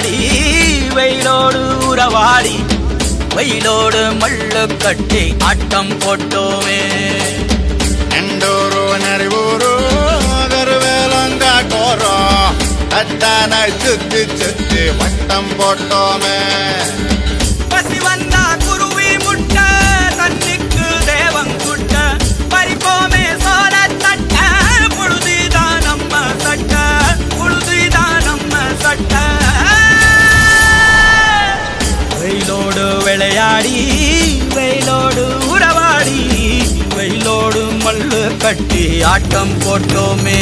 விளையாடி வெயிலோடு உறவாடி வெயிலோடு மல்லு கட்டி ஆட்டம் போட்டோமே எண்டூரு நரிவூரு கருவேலங்காட்டோரோ அத்தான சுத்தி சுத்தி வட்டம் போட்டோமே பசி வந்தா குருவி முட்ட தண்ணிக்கு தேவங்குட்ட பறிப்போமே சோர தட்ட புழுதிதான் நம்ம சட்ட புழுதிதான் நம்ம சட்ட வெயிலோடு விளையாடி வெயிலோடு உறவாடி வெயிலோடு மல்லு கட்டி ஆட்டம் போட்டோமே